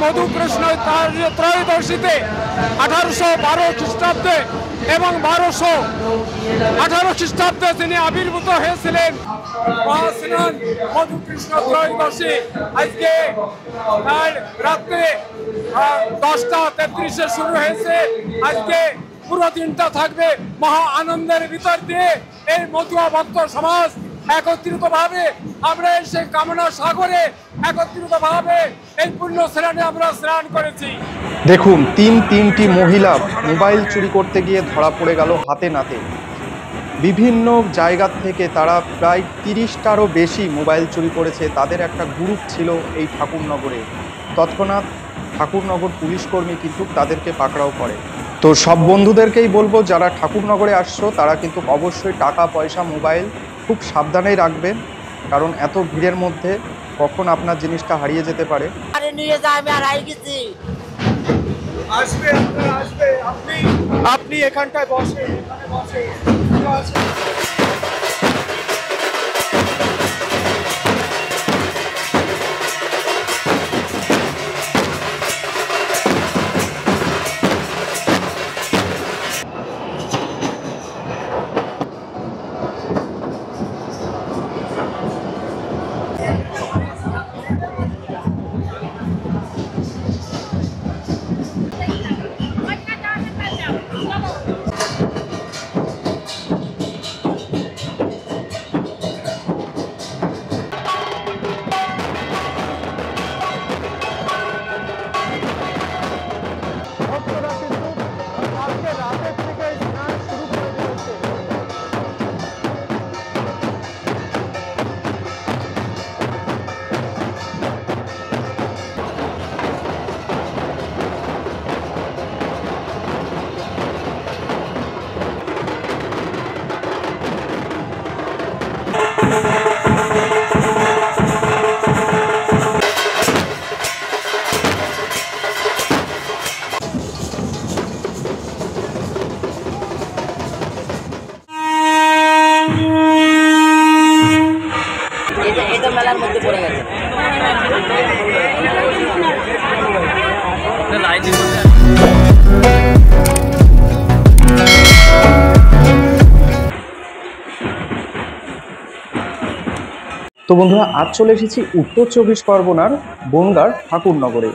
মধুকৃষ্ণ ত্রয়োদশীতে 1812 খ্রিস্টাব্দে এবং 1218 খ্রিস্টাব্দে তিনি আবির্ভূত হয়েছিলেন। মহাস্নান মধুকৃষ্ণ ত্রয়োদশী আজকে রাত্রে 10:33 শুরু হয়েছে। আজকে পুরো দিনটা থাকবে মহা আনন্দের ভিতর দিয়ে এই মতুয়া ভক্ত সমাজ একত্রিতভাবে আমরা সেই কামনা সাগরে একত্রিতভাবে এই পুণ্য স্নানে আমরা স্নান করেছি। দেখুন তিনটি মহিলা মোবাইল চুরি করতে গিয়ে ধরা পড়ে গেল হাতে নাতে। বিভিন্ন জায়গা থেকে তারা প্রায় 30টারও বেশি মোবাইল চুরি করেছে। তাদের একটা গ্রুপ ছিল এই ঠাকুরনগরে। তৎক্ষণাৎ ঠাকুরনগর পুলিশ কর্মী কিন্তু তাদেরকে পাকড়াও করে। তো সব বন্ধুদেরকেই বলবো যারা ঠাকুরনগরে আসছো তারা কিন্তু অবশ্যই টাকা পয়সা মোবাইল খুব সাবধানেই রাখবেন, কারণ এত ভিড়ের মধ্যে কখন আপনার জিনিসটা হারিয়ে যেতে পারে। আপনি এখানটায় বসে মেলার মধ্যে পড়ে গেছে। তো বন্ধুরা আজ চলে এসেছি উত্তর 24 পরগনার বনগাঁর ঠাকুরনগরে।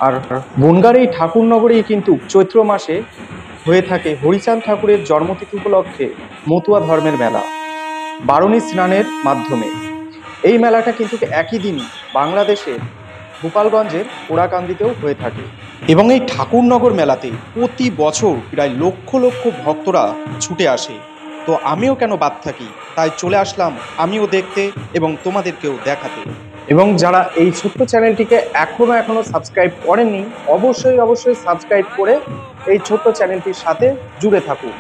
আর বনগাঁর এই ঠাকুরনগরেই কিন্তু চৈত্র মাসে হয়ে থাকে হরিচাঁদ ঠাকুরের জন্মতিথি উপলক্ষে মতুয়া ধর্মের মেলা বারণী স্নানের মাধ্যমে। এই মেলাটা কিন্তু একই দিনই বাংলাদেশের গোপালগঞ্জের ওড়াকান্দিতেও হয়ে থাকে এবং এই ঠাকুরনগর মেলাতে প্রতি বছর প্রায় লক্ষ লক্ষ ভক্তরা ছুটে আসে। তো আমিও কেন বাদ থাকি, তাই চলে আসলাম আমিও দেখতে এবং তোমাদেরকেও দেখাতে। এবং যারা এই ছোট্ট চ্যানেলটিকে এখনো সাবস্ক্রাইব করেননি অবশ্যই সাবস্ক্রাইব করে এই ছোট্ট চ্যানেলটির সাথে জুড়ে থাকুন।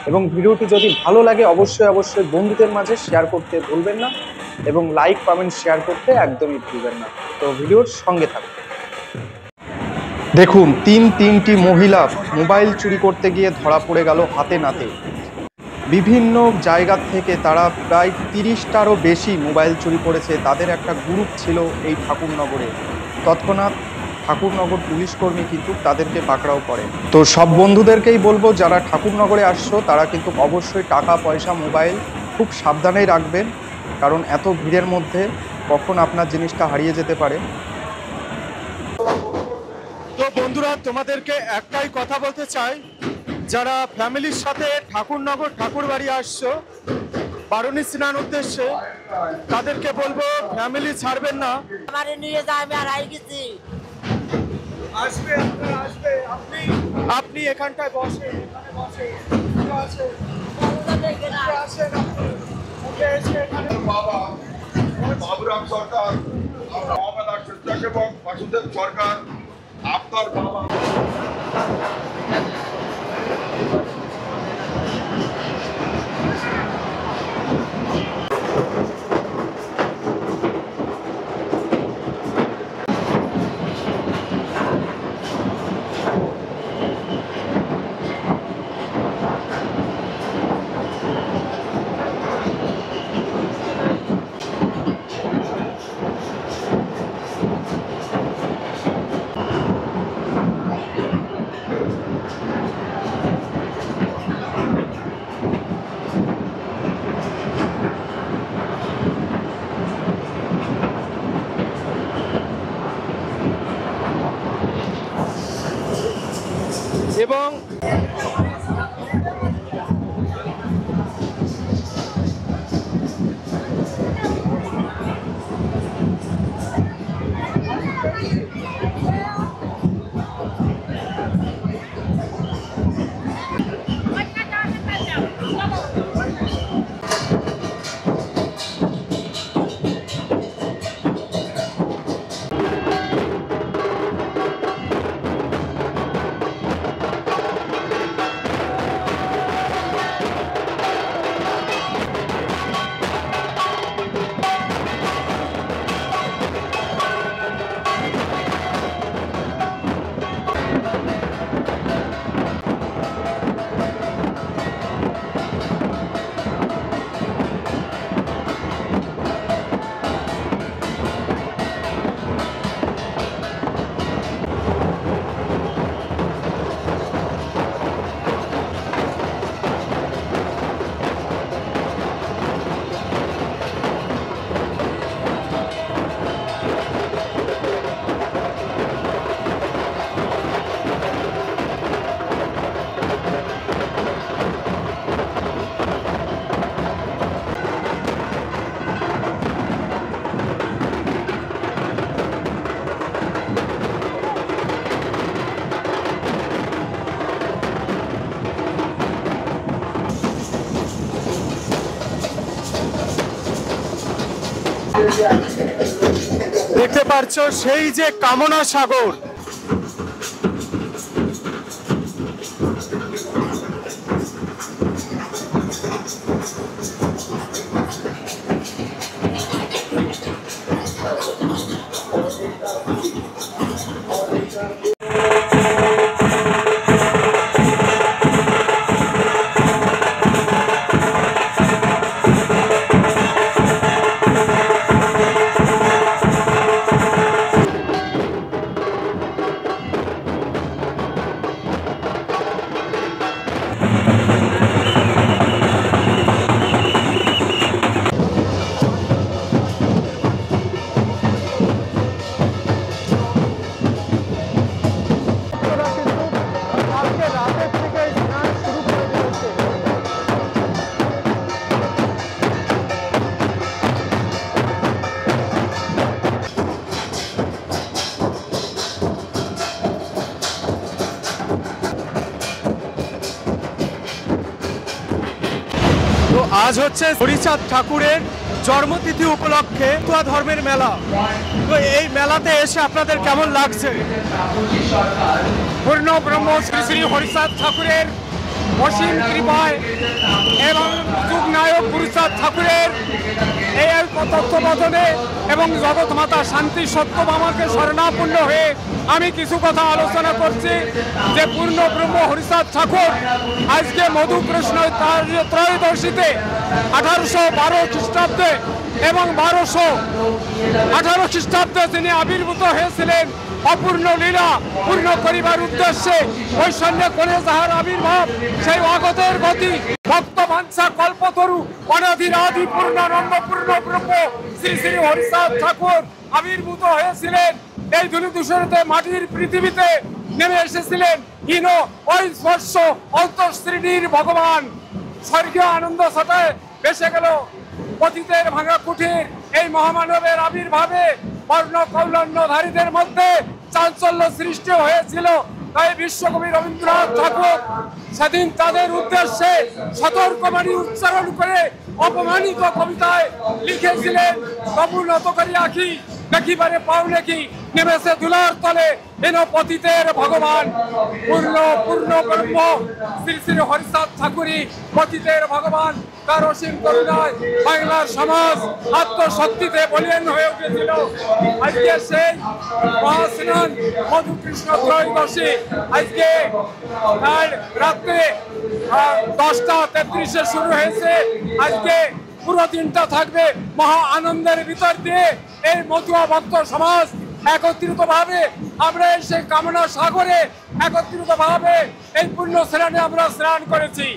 এবং ভিডিওটি যদি ভালো লাগে অবশ্যই বন্ধুদের মাঝে শেয়ার করতে ভুলবেন না এবং লাইক কমেন্ট শেয়ার করতে একদমই ভুলবেন না। তো ভিডিওর সঙ্গে থাকুন। দেখুন তিনটি মহিলা মোবাইল চুরি করতে গিয়ে ধরা পড়ে গেল হাতে নাতে। বিভিন্ন জায়গা থেকে তারা প্রায় 30টারও বেশি মোবাইল চুরি করেছে। তাদের একটা গ্রুপ ছিল এই ঠাকুরনগরে। তৎক্ষণাৎ ঠাকুরনগর পুলিশ কর্মী কিন্তু তাদেরকে পাকড়াও করে। তো সব বন্ধুদেরকেই বলবো যারা ঠাকুরনগরে আসছো তারা কিন্তু অবশ্যই টাকা পয়সা মোবাইল খুব সাবধানেই রাখবেন, কারণ এত ভিড়ের মধ্যে কখন আপনার জিনিসটা হারিয়ে যেতে পারে। তো বন্ধুরা তোমাদেরকে একটাই কথা বলতে চাই, যারা ফ্যামিলির সাথে ঠাকুরনগর ঠাকুরবাড়ি আসছো বারণী স্নান উদ্দেশ্যে তাদেরকে বলবো ফ্যামিলি ছাড়বেন না। আমারে নিয়ে যা, আমি আর আই গেছি। আপনি এখানটায় বসে বাবুরাম সরকার, এবং বাসুদেব সরকার, আপনার বাবা এবং দেখতে পাচ্ছ সেই যে কামনা সাগর। তো আজ হচ্ছে হরিচাঁদ ঠাকুরের জন্মতিথি উপলক্ষে মতুয়া ধর্মের মেলা। তো এই মেলাতে এসে আপনাদের কেমন লাগছে? পূর্ণ ব্রহ্ম শ্রী শ্রী হরিচাঁদ ঠাকুরের অসীম কৃপায় এবং যুগনায়ক গুরুচাঁদ ঠাকুরের এই তত্ত্ববোধনে এবং জগৎ মাতা শান্তি সত্যভামাকে শরণাপন্ন হয়ে আমি কিছু কথা আলোচনা করছি যে পূর্ণ ব্রহ্ম হরিচাঁদ ঠাকুর আজকে মধুকৃষ্ণ ত্রয়োদশীতে 1812 খ্রিস্টাব্দে এবং 1218 খ্রিস্টাব্দে তিনি আবির্ভূত হয়েছিলেন অপূর্ণ লীলা পূর্ণ করিবার উদ্দেশ্যে। ওই সৈন্য করে যাহার আবির্ভাব সেই অগতের গতি ভক্ত ভাঞ্ছা কল্পতরু অনাদিরাদি পূর্ণানন্দ পূর্ণ ব্রহ্ম শ্রী শ্রী হরিচাঁদ ঠাকুর আবির্ভূত হয়েছিলেন। এই ধূলিধূসরিতে মাটির পৃথিবীতে নেমে এসেছিলেন হীন ওই স্পর্শ অন্তঃশ্রেণীর ভগবান। স্বর্গীয় আনন্দ ছটায় বেসে গেল পতিতের ভাঙা কুঠির। এই মহামানবের আবির্ভাবে বর্ণ কৌলন্যধারীদের মধ্যে চাঞ্চল্য সৃষ্টি হয়েছিল। তাই বিশ্বকবি রবীন্দ্রনাথ ঠাকুর সেদিন তাদের উদ্দেশ্যে সতর্কবাণী উচ্চারণ করে অপমানিত কবিতায় লিখেছিলেন, তবু নত করি আঁখি দেখিবারে পাও নাকি নেমেছে দুলার তলে এন পতিতের ভগবান। পূর্ণ পূর্ণ ব্রহ্ম শ্রী শ্রী হরিচাঁদ ঠাকুরই পতিতের ভগবান। তার অসীম করুণায় বাংলার সমাজ আত্মশক্তিতে বলীয়ান হয়ে উঠেছিল। আজকে সেই মহাস্নান মধুকৃষ্ণ ত্রয়োদশী আজকে রাত্রে 10:33 শুরু হয়েছে। আজকে পুরো দিনটা থাকবে মহা আনন্দের ভিতর দিয়ে এই মতুয়া ভক্ত সমাজ একত্রিত ভাবে আমরা সেই কামনা সাগরে একত্রিত ভাবে এই পুণ্য স্নানে আমরা স্নান করেছি।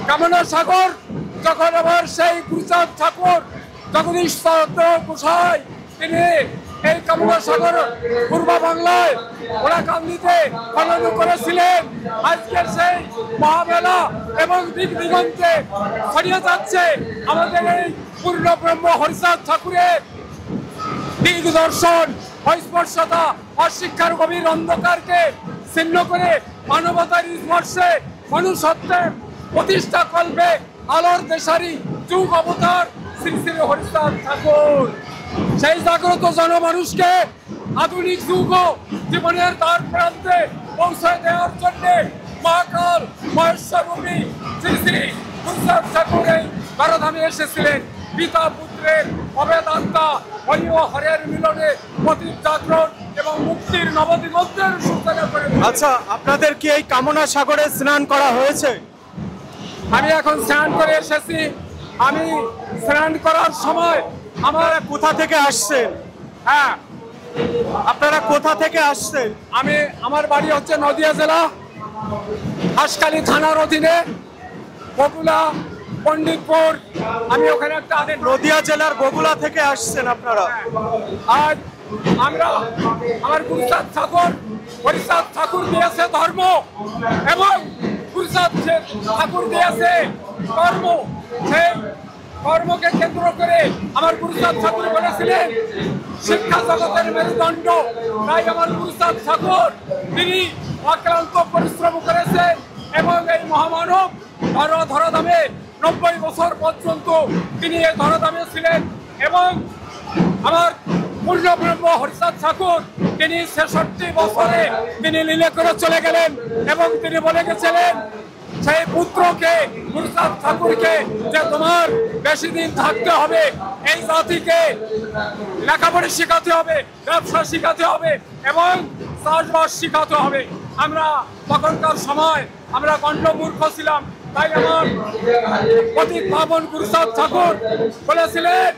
কামনা সাগর যখন আবার সেই গুরুচাঁদ ঠাকুর জগদীশ চন্দ্র গোসাই তিনি এই কামনা সাগর পূর্ব বাংলায় ওরাকান্দিতে পালন করেছিলেন। আজকের সেই মহামেলা এবং দিক দিগন্তে ছড়িয়ে যাচ্ছে আমাদের এই পূর্ণ ব্রহ্ম হরিচাঁদ ঠাকুরের দিক দর্শন, ঐস্পর্শতা, অশিক্ষার গভীর অন্ধকারকে ছিন্ন করে মানবতার স্পর্শে মনুষ্যত্বের প্রতিষ্ঠা করবে আলোর দেশারি যুগ অবতার শ্রী শ্রী হরিচাঁদ ঠাকুর। সেই জাগ্রত জনমানুষকে আধুনিক যুগ জীবনের দ্বার প্রান্তে পৌঁছে দেওয়ার জন্য মহাকাল মহেশ্বরূপী শ্রী শ্রী হরিচাঁদ ঠাকুর এই বারধামে এসেছিলেন। পিতা পুত্রের অভেদ আত্মা হরি ও হরের মিলনে প্রতীক জাগরণ এবং মুক্তির নবদিগন্তের সূচনা করে। আচ্ছা, আপনাদের কি এই কামনা সাগরে স্নান করা হয়েছে? আমি এখন স্নান করে এসেছি। আমি স্নান করার সময় আমার কোথা থেকে আসছেন? হ্যাঁ, আপনারা কোথা থেকে আসছেন? আমার বাড়ি হচ্ছে নদিয়া জেলা হাসখালী থানার অধীনে বগুলা পণ্ডিতপুর। আমি ওখানে একটা নদিয়া জেলার বগুলা থেকে আসছেন আপনারা? আজ আমরা আমার গুরুচাঁদ ঠাকুর হরিচাঁদ ঠাকুর দিয়েছে ধর্ম এবং গুরুচাঁদ ঠাকুর দিয়েছে কর্ম। সেই কর্মকে কেন্দ্র করে আমার গুরুচাঁদ ঠাকুর বলেছিলেন শিক্ষা জগতের মেরুদণ্ড। তাই আমার গুরুচাঁদ ঠাকুর তিনি অক্লান্ত পরিশ্রম করেছেন এবং এই মহামানব ধরাধামে 90 বছর পর্যন্ত তিনি এই ধরাধামে ছিলেন। এবং আমার পূর্ণ ব্রহ্ম হরিচাঁদ ঠাকুর তিনি 66 বছরে তিনি লীলে করে চলে গেলেন এবং তিনি বলে গেছিলেন সেই পুত্রকে গুরুচাঁদ ঠাকুরকে যে তোমার বেশি দিন থাকতে হবে, এই জাতিকে লেখাপড়া শেখাতে হবে, ব্যবসা শেখাতে হবে এবং চাষবাস শেখাতে হবে। আমরা তখনকার সময় আমরা গণ্ডমূর্খ ছিলাম। তাই আমার পতিত পাবন গুরুচাঁদ ঠাকুর বলেছিলেন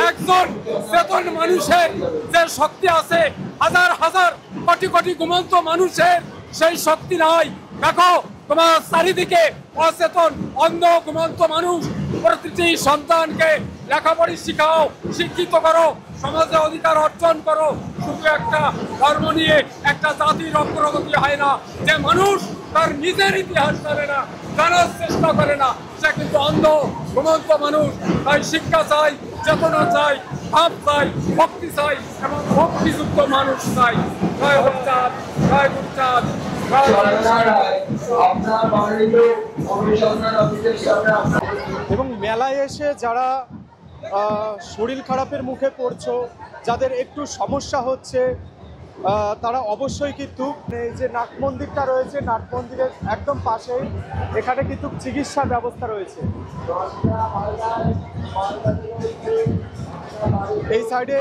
একজন চেতন মানুষের যে শক্তি আছে হাজার হাজার কোটি কোটি ঘুমন্ত মানুষের সেই শক্তি নাই। দেখো তোমার চারিদিকে অচেতন অন্ধ ঘুমন্ত মানুষ। প্রতিটি সন্তানকে লেখাপড়ি শিখাও, শিক্ষিত করো, সমাজে অধিকার অর্জন করো। শুধু একটা ধর্ম নিয়ে একটা জাতির অগ্রগতি হয় না। যে মানুষ তার নিজের ইতিহাস জানে না, জানার চেষ্টা করে না, সে কিন্তু অন্ধ ঘুমন্ত মানুষ। তাই শিক্ষা চাই, চেতনা চাই, ভাব চাই, ভক্তি চাই এবং ভক্তিযুক্ত মানুষ চাই। জয় হরিচাঁদ, জয় গুরুচাঁদ। এবং মেলায় এসে যারা শরীর খারাপের মুখে পড়ছো, যাদের একটু সমস্যা হচ্ছে, তারা অবশ্যই কিন্তু এই যে নাট মন্দিরটা রয়েছে, নাট মন্দিরের একদম পাশেই এখানে কিন্তু চিকিৎসার ব্যবস্থা রয়েছে। এই সাইডে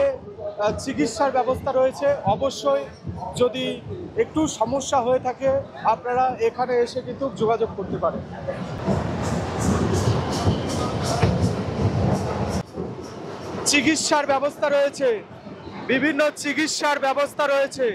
চিকিৎসার ব্যবস্থা রয়েছে। অবশ্যই যদি একটু সমস্যা হয়ে থাকে আপনারা এখানে এসে কিন্তু যোগাযোগ করতে পারেন। চিকিৎসার ব্যবস্থা রয়েছে, বিভিন্ন চিকিৎসার ব্যবস্থা রয়েছে।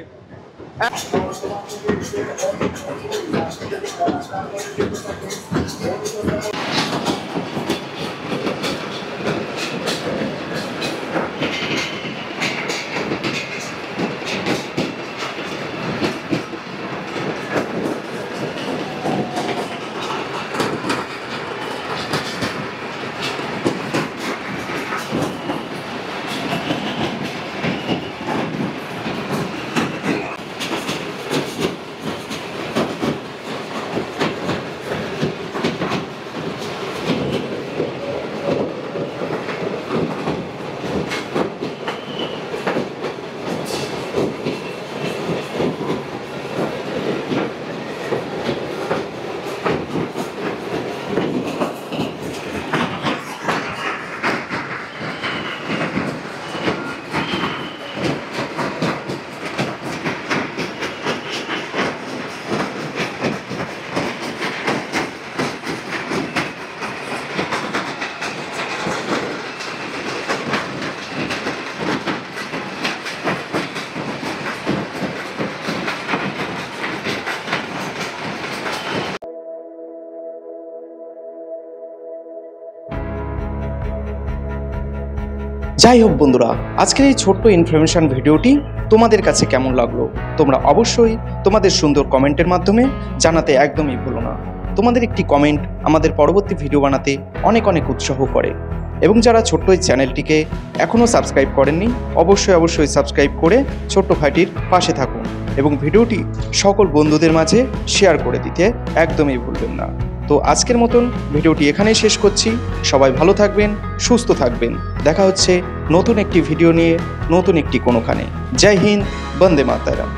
যাই হোক বন্ধুরা, আজকের এই ছোট্ট ইনফরমেশন ভিডিওটি তোমাদের কাছে কেমন লাগলো তোমরা অবশ্যই তোমাদের সুন্দর কমেন্টের মাধ্যমে জানাতে একদমই ভুলো না। তোমাদের একটি কমেন্ট আমাদের পরবর্তী ভিডিও বানাতে অনেক অনেক উৎসাহ করে। এবং যারা ছোট্ট এই চ্যানেলটিকে এখনও সাবস্ক্রাইব করেননি অবশ্যই সাবস্ক্রাইব করে ছোট্ট ভাইটির পাশে থাকুন এবং ভিডিওটি সকল বন্ধুদের মাঝে শেয়ার করে দিতে একদমই ভুলবেন না। তো আজকের মতন ভিডিওটি এখানেই শেষ করছি। সবাই ভালো থাকবেন, সুস্থ থাকবেন। দেখা হচ্ছে নতুন একটি ভিডিও নিয়ে, নতুন একটি কোনোখানে। জয় হিন্দ, বন্দে মাতরম।